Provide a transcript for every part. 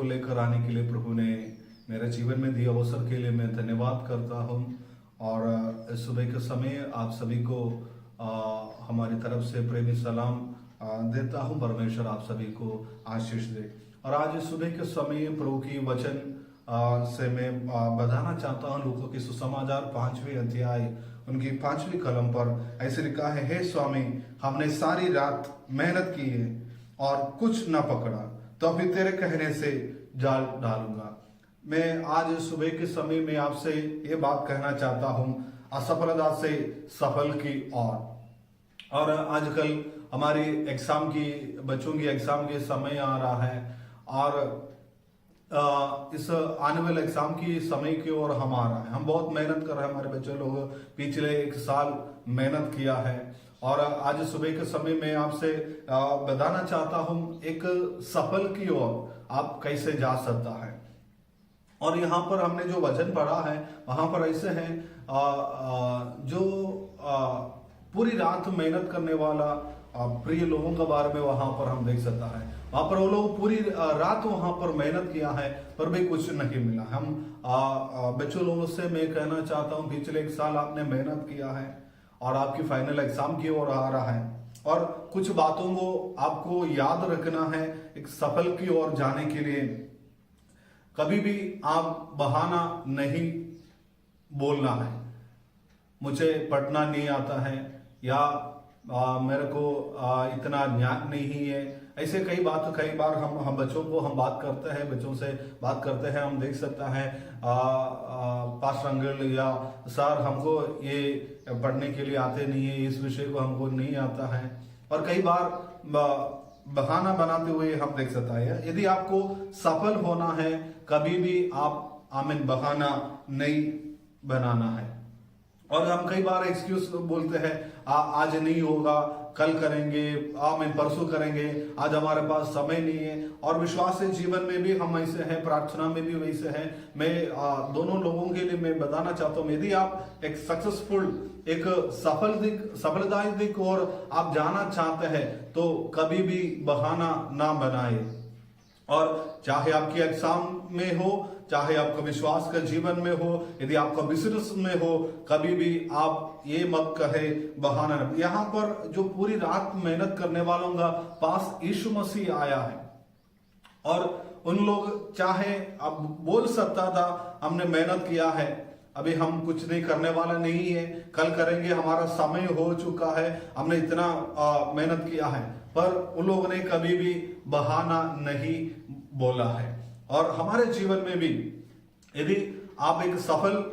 लेकर आने के लिए प्रभु ने मेरे जीवन में दिए अवसर के लिए मैं धन्यवाद करता हूँ। और इस सुबह के समय आप सभी को हमारी तरफ से प्रेमी सलाम देता हूँ। परमेश्वर आप सभी को आशीष दे। और आज इस सुबह के समय प्रभु की वचन से मैं बताना चाहता हूँ। लूका की सुसमाचार 5वें अध्याय उनकी 5वीं कलम पर ऐसे लिखा है, हे स्वामी, हमने सारी रात मेहनत की है और कुछ न पकड़ा, तो अभी तेरे कहने से जाल डालूंगा। मैं आज सुबह के समय में आपसे ये बात कहना चाहता हूँ, असफलता से सफल की ओर। और आजकल हमारी एग्जाम की, बच्चों की एग्जाम के समय आ रहा है और इस आने वाले एग्जाम की समय की ओर हम आ रहा है। हम बहुत मेहनत कर रहे हैं, हमारे बच्चे लोग पिछले 1 साल मेहनत किया है। और आज सुबह के समय में आपसे बताना चाहता हूँ एक सफल की ओर आप कैसे जा सकता है। और यहाँ पर हमने जो वचन पढ़ा है वहां पर ऐसे है, जो पूरी रात मेहनत करने वाला प्रिय लोगों के बारे में वहां पर हम देख सकता है। वहां पर वो लोग पूरी रात वहां पर मेहनत किया है पर भी कुछ नहीं मिला। हम बच्चों लोगों से मैं कहना चाहता हूं, पिछले 1 साल आपने मेहनत किया है और आपकी फाइनल एग्जाम की ओर आ रहा है और कुछ बातों को आपको याद रखना है एक सफल की ओर जाने के लिए। कभी भी आप बहाना नहीं बोलना है, मुझे पढ़ना नहीं आता है या मेरे को इतना ज्ञान नहीं है। ऐसे कई बार हम बच्चों को हम बात करते हैं, बच्चों से बात करते हैं। हम देख सकता है पास्टर अंकल या सर, हमको ये पढ़ने के लिए आते नहीं है, इस विषय को हमको नहीं आता है। और कई बार बहाना बनाते हुए हम देख सकता है। यदि आपको सफल होना है, कभी भी आप बहाना नहीं बनाना है। और हम कई बार एक्सक्यूज बोलते हैं, आज नहीं होगा, कल करेंगे, परसों करेंगे, आज हमारे पास समय नहीं है। और विश्वास जीवन में भी हम ऐसे हैं, प्रार्थना में भी वैसे हैं। मैं दोनों लोगों के लिए मैं बताना चाहता हूँ, यदि आप एक सक्सेसफुल, एक सफलदायक और आप जाना चाहते हैं तो कभी भी बहाना ना बनाए। और चाहे आपकी एग्जाम में हो, चाहे आपका विश्वास का जीवन में हो, यदि आपका बिजनेस में हो, कभी भी आप ये मत कहे बहाना। यहाँ पर जो पूरी रात मेहनत करने वालों का पास यीशु मसीह आया है और उन लोग चाहे अब बोल सकता था हमने मेहनत किया है, अभी हम कुछ नहीं करने वाला नहीं है, कल करेंगे, हमारा समय हो चुका है, हमने इतना मेहनत किया है। पर उन लोगों ने कभी भी बहाना नहीं बोला है। और हमारे जीवन में भी यदि आप एक सफल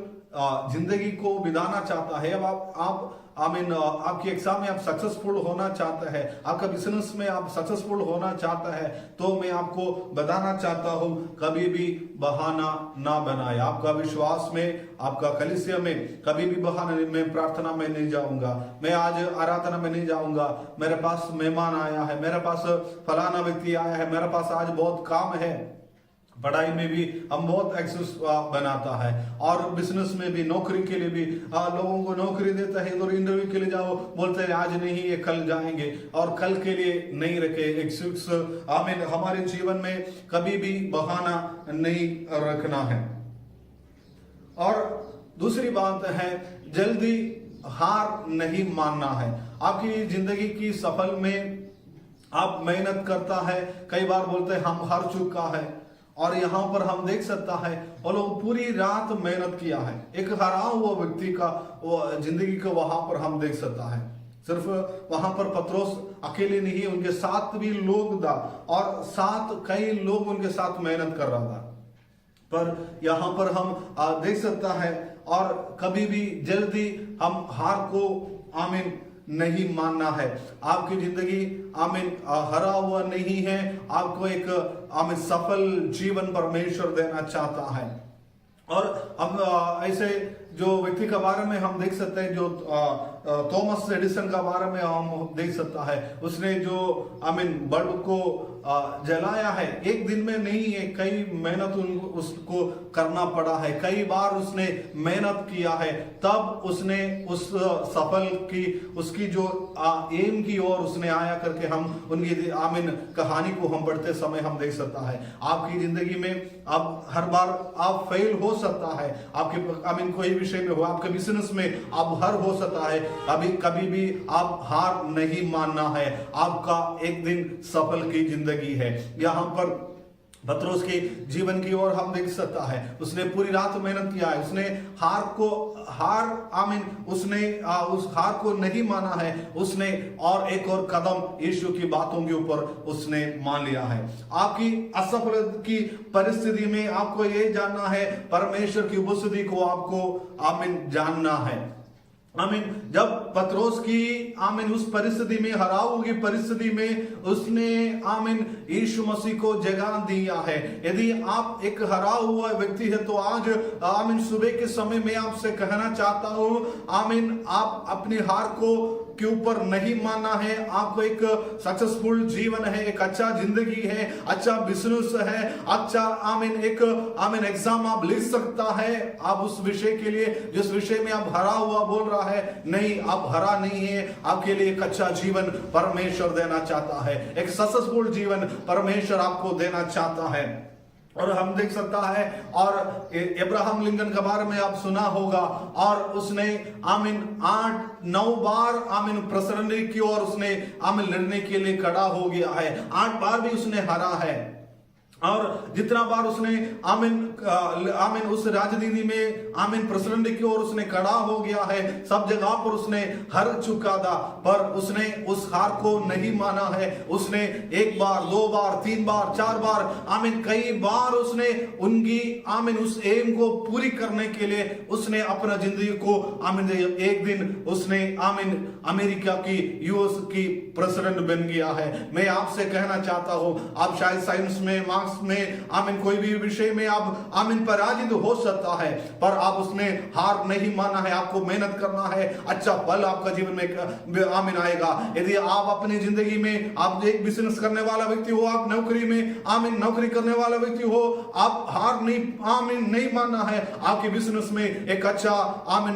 जिंदगी को बिताना चाहता है, अब आपकी एग्जाम में आप सक्सेसफुल होना चाहता है, आपका बिजनेस में आप सक्सेसफुल होना चाहता है, तो मैं आपको बताना चाहता हूं, कभी भी बहाना ना बनाए। आपका विश्वास में, आपका कलीसिया में कभी भी बहाना नहीं। मैं प्रार्थना में नहीं जाऊंगा, मैं आज आराधना में नहीं जाऊंगा, मेरे पास मेहमान आया है, मेरे पास फलाना व्यक्ति आया है, मेरे पास आज बहुत काम है। पढ़ाई में भी हम बहुत एक्सेस बनाता है और बिजनेस में भी, नौकरी के लिए भी लोगों को नौकरी देता है तो इंटरव्यू के लिए जाओ, बोलते हैं आज नहीं है, कल जाएंगे, और कल के लिए नहीं रखे एक्सेस। हमारे जीवन में कभी भी बहाना नहीं रखना है। और दूसरी बात है, जल्दी हार नहीं मानना है। आपकी जिंदगी की सफल में आप मेहनत करता है, कई बार बोलते हैं हम हार चुका है, और यहाँ पर हम देख सकता है वो लोग पूरी रात मेहनत किया है। एक हरा हुआ व्यक्ति का वो जिंदगी को वहां पर हम देख सकता है। सिर्फ वहां पर पत्रोस अकेले नहीं, उनके साथ भी लोग था और कई लोग उनके साथ मेहनत कर रहा था। पर यहाँ पर हम देख सकता है, और कभी भी जल्दी हम हार को नहीं मानना है। आपकी जिंदगी हरा हुआ नहीं है, आपको एक सफल जीवन परमेश्वर देना चाहता है। और अब ऐसे जो व्यक्ति के बारे में हम देख सकते हैं, जो थॉमस एडिसन का बारे में हम देख सकता है, उसने जो बल्ब को जलाया है, एक दिन में नहीं है, कई मेहनत उसको करना पड़ा है, कई बार उसने मेहनत किया है, तब उसने उस सफल की उसकी जो एम की ओर उसने आया करके हम उनकी आमीन कहानी को हम पढ़ते समय हम देख सकता है। आपकी जिंदगी में अब हर बार आप फेल हो सकता है, आपके आमीन कोई विषय में हो, आपके बिजनेस में आप हार हो सकता है, कभी भी आप हार नहीं मानना है, आपका एक दिन सफल की जिंदगी है। यहाँ पर पतरस के जीवन की ओर हम देख सकता है, उसने पूरी रात मेहनत किया है, उसने उसने उस हार को नहीं माना है, उसने और एक और कदम यीशु की बातों के ऊपर उसने मान लिया है। आपकी असफल की परिस्थिति में आपको ये जानना है, परमेश्वर की उपस्थिति को आपको जानना है। आमीन। जब पतरस की उस परिस्थिति में, हराऊ की परिस्थिति में उसने यीशु मसीह को जगह दिया है। यदि आप एक हरा हुआ व्यक्ति है तो आज सुबह के समय में आपसे कहना चाहता हूं, आप अपनी हार को के ऊपर नहीं मानना है। आपको एक सक्सेसफुल जीवन है, एक अच्छा जिंदगी है, अच्छा बिजनेस है, अच्छा एक एग्जाम आप लिख सकता है। आप उस विषय के लिए जिस विषय में आप हरा हुआ बोल रहा है, नहीं, आप हरा नहीं है। आपके लिए एक अच्छा जीवन परमेश्वर देना चाहता है, एक सक्सेसफुल जीवन परमेश्वर आपको देना चाहता है। और हम देख सकता है, और अब्राहम लिंकन के बारे में आप सुना होगा, और उसने 8-9 बार प्रेसिडेंट की ओर उसने लड़ने के लिए खड़ा हो गया है। 8 बार भी उसने हारा है, और जितना बार उसने उस राजनीति में प्रेसिडेंट की ओर उसने खड़ा हो गया है, सब जगह पर उसने हार चुका था, पर उसने उस हार को नहीं माना है। उसने 1 बार, 2 बार, 3 बार, 4 बार, कई बार उसने उनकी उस एम को पूरी करने के लिए उसने अपना जिंदगी को एक दिन उसने अमेरिका की यूएस की प्रेसिडेंट बन गया है। मैं आपसे कहना चाहता हूं, आप शायद साइंस में, मार्क्स में कोई भी विषय में आप पराजित हो सकता है, पर आप उसमें हार नहीं माना है। आपको मेहनत करना है, अच्छा फल आपका जीवन में आएगा। यदि आप अपनी जिंदगी में आप एक बिजनेस करने वाला व्यक्ति हो, आप नौकरी में नौकरी करने वाला व्यक्ति हो, आप हार नहीं मानना है। आपके बिजनेस में एक अच्छा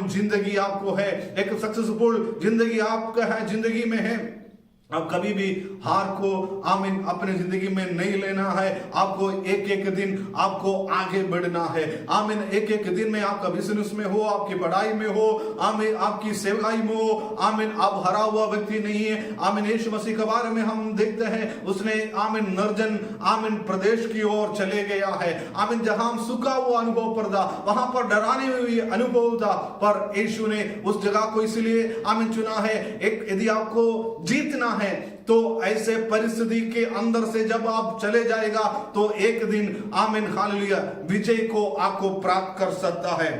जिंदगी आपको है, एक सक्सेसफुल जिंदगी आपका है, जिंदगी में है। आप कभी भी हार को अपने जिंदगी में नहीं लेना है। आपको एक दिन आपको आगे बढ़ना है। एक दिन में आपका बिजनेस में हो, आपकी पढ़ाई में हो, आपकी सेवाई में हो, आप हरा हुआ व्यक्ति नहीं है। यीशु मसीह के बारे में हम देखते हैं, उसने निर्जन प्रदेश की ओर चले गया है। जहां सूखा हुआ अनुभव पर था, वहां पर डराने हुए अनुभव था, पर यीशु ने उस जगह को इसलिए चुना है। यदि आपको जीतना है तो ऐसे परिस्थिति के अंदर से जब आप चले जाएगा तो एक दिन हालेलुया विजय को आपको प्राप्त कर सकता है।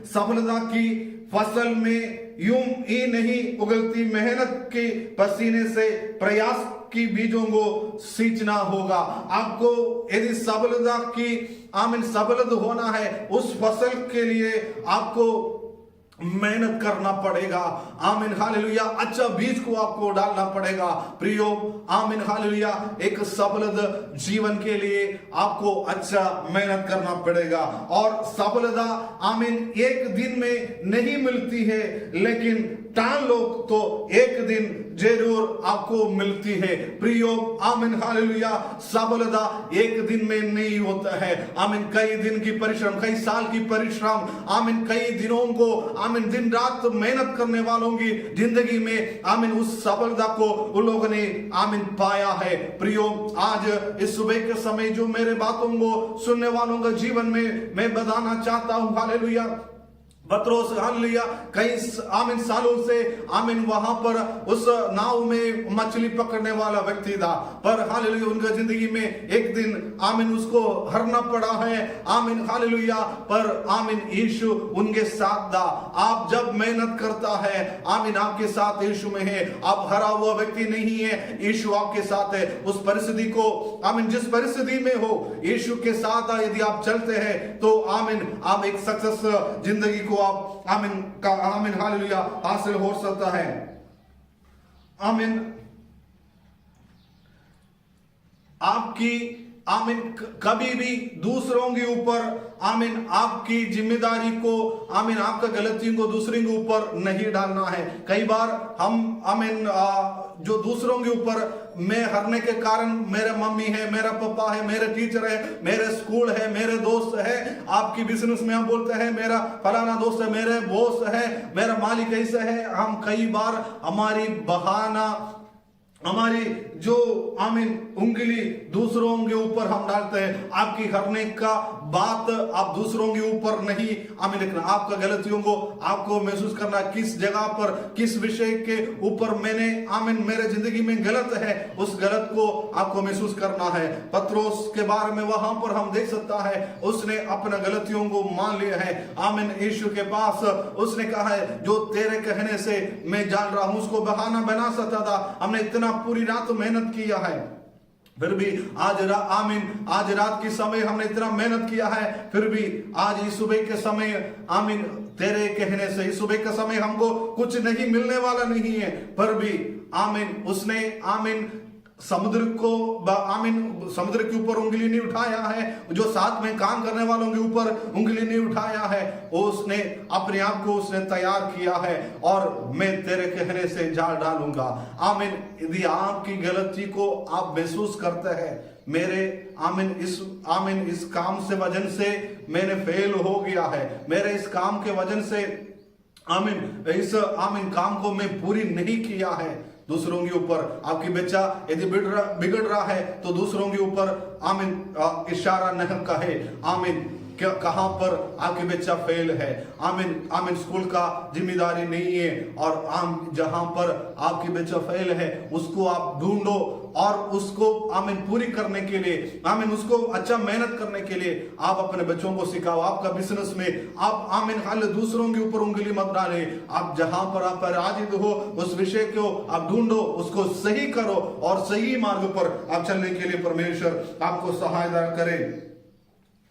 सफलता की फसल में यूं ही नहीं उगलती, मेहनत के पसीने से प्रयास की बीजों को सींचना होगा। आपको यदि सफलता की सफल होना है, उस फसल के लिए आपको मेहनत करना पड़ेगा। हालेलुया। अच्छा बीज को आपको डालना पड़ेगा। प्रियो, हालेलुया। एक सफल जीवन के लिए आपको अच्छा मेहनत करना पड़ेगा, और सफलता एक दिन में नहीं मिलती है, लेकिन टाल लो तो एक दिन जरूर आपको मिलती है। प्रियो, हालेलुया। सफलता एक दिन में नहीं होता है। कई दिन की परिश्रम, कई साल की परिश्रम, कई दिनों को दिन रात मेहनत करने वालों की जिंदगी में उस सफलता को उन लोगों ने पाया है। प्रियो, आज इस सुबह के समय जो मेरे बातों को सुनने वालों का जीवन में मैं बताना चाहता हूं, हालेलुया। पतरस हालेलुया कई सालों से वहां पर उस नाव में मछली पकड़ने वाला व्यक्ति था, पर हालेलुया उनका जिंदगी में एक दिन उसको हरना पड़ा है। हालेलुया। पर यीशु उनके साथ था। आप जब मेहनत करता है, आपके साथ यीशु में है। आप हरा हुआ व्यक्ति नहीं है, यीशु आपके साथ है। उस परिस्थिति को जिस परिस्थिति में हो, यीशु के साथ यदि आप चलते हैं तो आप एक सक्सेस जिंदगी को आप हालेलुया हासिल हो सकता है। आपकी आमीन कभी भी दूसरों के ऊपर आमीन आपकी जिम्मेदारी को आमीन आपका गलतियों को दूसरों के ऊपर नहीं डालना है। कई बार हम आमीन जो दूसरों के ऊपर मैं हरने के कारण मेरे मम्मी है, मेरा पापा है, मेरे टीचर है, मेरे स्कूल है, मेरे दोस्त है, आपकी बिजनेस में हम बोलते हैं मेरा फलाना दोस्त है, मेरे बॉस है, मेरा मालिक ऐसा है। हम कई बार हमारी बहाना हमारी जो आमीन उंगली दूसरों के ऊपर हम डालते हैं। आपकी करने का बात आप दूसरों के ऊपर नहीं आमीन लिखना, आपका गलतियों को आपको महसूस करना, किस जगह पर किस विषय के ऊपर मैंने आमीन मेरे जिंदगी में गलत है, उस गलत को आपको महसूस करना है। पत्रोस के बारे में वहां पर हम देख सकता है, उसने अपना गलतियों को मान लिया है। आमीन यीशु के पास उसने कहा है जो तेरे कहने से मैं जान रहा हूं, उसको बहाना बना सकता था। हमने इतना पूरी रात मेहनत किया है, फिर भी आमीन आज रात के समय हमने इतना मेहनत किया है, फिर भी आज इस सुबह के समय आमीन तेरे कहने से इस सुबह का समय हमको कुछ नहीं मिलने वाला नहीं है। पर भी आमीन उसने आमीन समुद्र को आमीन समुद्र के ऊपर उंगली नहीं उठाया है, जो साथ में काम करने वालों के ऊपर उंगली नहीं उठाया है, उसने अपने आप को उसने तैयार किया है और मैं तेरे कहने से जाल डालूंगा। आमीन यदि आपकी गलती को आप महसूस करते हैं, मेरे आमीन इस काम से वजन से मैंने फेल हो गया है, मेरे इस काम के वजन से आमीन इस आमीन काम को मैं पूरी नहीं किया है। दूसरों के ऊपर आपकी बच्चा यदि बिगड़ रहा है तो दूसरों के ऊपर आमीन इशारा नहीं कहे आमीन कहां पर आपके बच्चा फेल है। आमीन स्कूल का जिम्मेदारी नहीं है, और जहां पर आपकी बच्चा फेल है उसको आप ढूंढो और उसको आमीन पूरी करने के लिए आमीन उसको अच्छा मेहनत करने के लिए आप अपने बच्चों को सिखाओ। आपका बिजनेस में आप आमीन हाल दूसरों के ऊपर उंगली मत डाले, आप जहां पर आप पराजित हो उस विषय को आप ढूंढो, उसको सही करो और सही मार्ग पर आप चलने के लिए परमेश्वर आपको सहायता करे।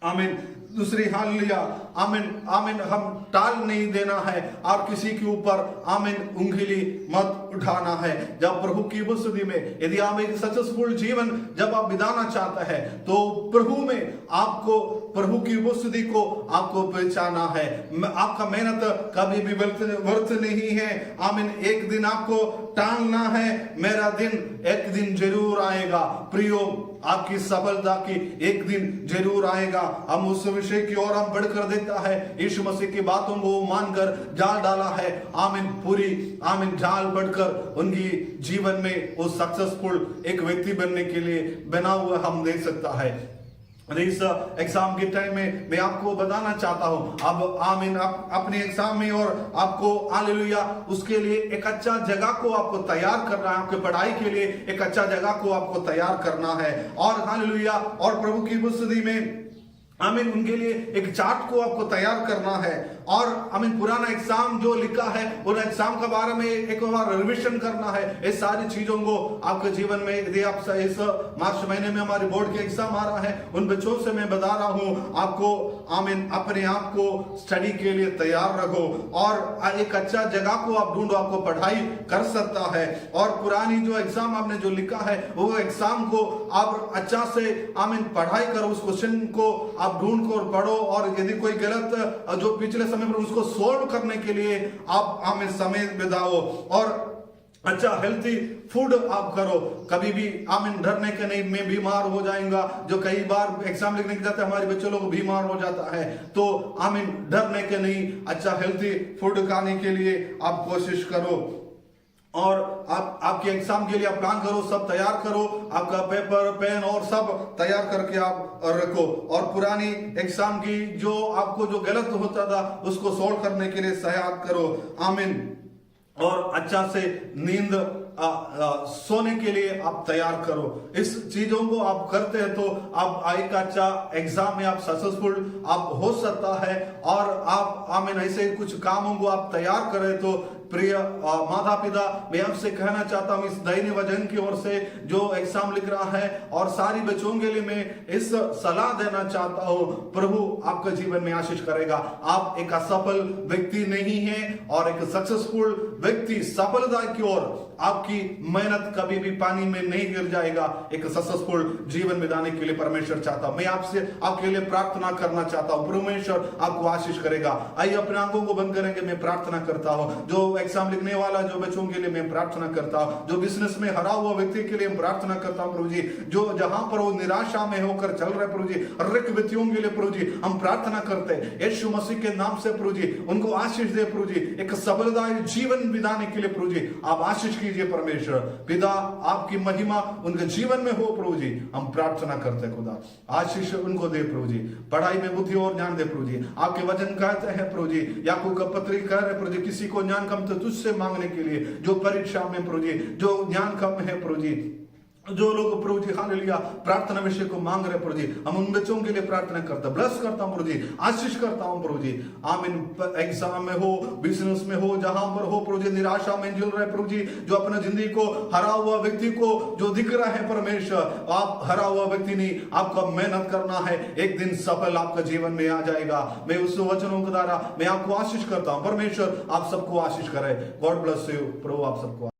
आमीन दूसरी हाल लिया आमीन हम टाल नहीं देना है और किसी के ऊपर आमीन उंगली मत उठाना है। जब प्रभु की उपस्थिति में यदि आप एक सक्सेसफुल जीवन जब आप बिताना चाहते हैं तो प्रभु में आपको प्रभु की उपस्थिति को आपको पहचाना है। आपका मेहनत कभी भी व्यर्थ नहीं है। आमीन एक दिन आपको टालना है, मेरा दिन एक दिन जरूर आएगा। प्रियो आपकी सफलता की एक दिन जरूर आएगा। हम उस विषय की ओर हम बढ़कर देता है, यीशु मसीह की बातों को मानकर जाल डाला है। आमीन पूरी आमीन जाल बढ़कर उनकी जीवन में वो सक्सेसफुल एक व्यक्ति बनने के लिए बना हुआ हम देख सकता है। इस एग्जाम के टाइम में मैं आपको बताना चाहता हूं, अब आमीन अपने एग्जाम में और आपको हालेलुया उसके लिए एक अच्छा जगह को आपको तैयार करना है, आपके पढ़ाई के लिए एक अच्छा जगह को आपको तैयार करना है। और हालेलुया और प्रभु की उपस्थिति में आमीन उनके लिए एक चार्ट को आपको तैयार करना है और आमीन पुराना एग्जाम जो लिखा है उन एग्जाम के बारे में एक बार रिवीजन करना है। इस सारी चीजों को आपके जीवन में यदि आप इस मार्च महीने में हमारी बोर्ड के एग्जाम आ रहा है, उन बच्चों से मैं बता रहा हूं आपको आमीन अपने आप को स्टडी के लिए तैयार रखो और एक अच्छा जगह को आप ढूंढो, आपको पढ़ाई कर सकता है। और पुरानी जो एग्जाम आपने जो लिखा है वो एग्जाम को आप अच्छा से आमीन पढ़ाई करो, उस क्वेश्चन को आप ढूंढ कर पढ़ो और यदि कोई गलत जो पिछले समय पर उसको सोल्व करने के लिए आप आमीन समय बिताओ और अच्छा हेल्थी फूड आप करो। कभी भी आमीन डरने के नहीं मैं बीमार हो जाएगा, जो कई बार एग्जाम लिखने के जाते हमारे बच्चों लोग बीमार हो जाता है, तो आमीन डरने के नहीं, अच्छा हेल्थी फूड खाने के लिए आप कोशिश करो और आपके एग्जाम के लिए आप प्लान करो, सब तैयार करो, आपका पेपर पेन और सब तैयार करके आप रखो और पुरानी एग्जाम की जो आपको जो गलत होता था उसको सोल्व करने के लिए सहायता करो। आमीन और अच्छा से नींद सोने के लिए आप तैयार करो। इस चीजों को आप करते हैं तो आप एक अच्छा एग्जाम में आप सक्सेसफुल आप हो सकता है और आप आमीन ऐसे कुछ कामों को आप तैयार करें। तो प्रिय माता पिता मैं आपसे कहना चाहता हूं इस दैनिक वचन की ओर से जो एग्जाम लिख रहा है और सारी बच्चों के लिए मैं इस सलाह देना चाहता हूं, प्रभु आपके जीवन में आशीष करेगा। आप एक असफल व्यक्ति नहीं है और एक सक्सेसफुल व्यक्ति सफलता की ओर आपकी मेहनत कभी भी पानी में नहीं गिर जाएगा। एक सक्सेसफुल जीवन बिताने के लिए परमेश्वर चाहता हूं। मैं आपसे आपके लिए प्रार्थना करना चाहता हूं, परमेश्वर आपको आशीष करेगा। आइए अपने आंखों को बंद करेंगे, मैं प्रार्थना करता हूं। जो एग्जाम लिखने वाला जो बच्चों के लिए मैं प्रार्थना करता हूं, जो बिजनेस में हरा हुआ व्यक्ति के लिए मैं प्रार्थना करता हूं प्रभु जी, जो जहां पर वो निराशा में होकर चल रहे प्रभु जी, रिक्त व्यक्तियों के लिए प्रभु जी हम प्रार्थना करते हैं यीशु मसीह के नाम से प्रभु जी, उनको आशीष दे प्रभु जी, एक सफलदायी जीवन बिताने के लिए प्रभु जी आप आशीष कीजिए परमेश्वर पिता, आपकी महिमा उनके जीवन में हो प्रभु जी, हम प्रार्थना करते हैं खुदा, आशीष उनको दे प्रभु जी, पढ़ाई में बुद्धि और ज्ञान दे प्रभु जी। आपके वचन कहते हैं प्रभु जी, याकूब का पत्री कह रहे प्रभु जी, किसी को ज्ञान कम तो तुझसे मांगने के लिए, जो परीक्षा में प्रभु जी, जो ज्ञान कम है प्रभु जी, जो लोग प्रभु जी हालेलुया प्रार्थना विषय को मांग रहे प्रभु जी, हम उन बच्चों के लिए प्रार्थना करता ब्लेस करता हूं प्रभु जी, आशीष करता हूं प्रभु जी। आमीन। एग्जाम में हो, बिजनेस में हो, जहां पर हो प्रभु जी, निराशा में झूल रहे प्रभु जी, जो अपने जिंदगी को हरा हुआ व्यक्ति को जो दिख रहा है परमेश्वर, आप हरा हुआ व्यक्ति नहीं, आपको मेहनत करना है, एक दिन सफल आपका जीवन में आ जाएगा। मैं उस वचनों के द्वारा मैं आपको आशीष करता हूं, परमेश्वर आप सबको आशीष करे। God bless you. प्रभु आप सबको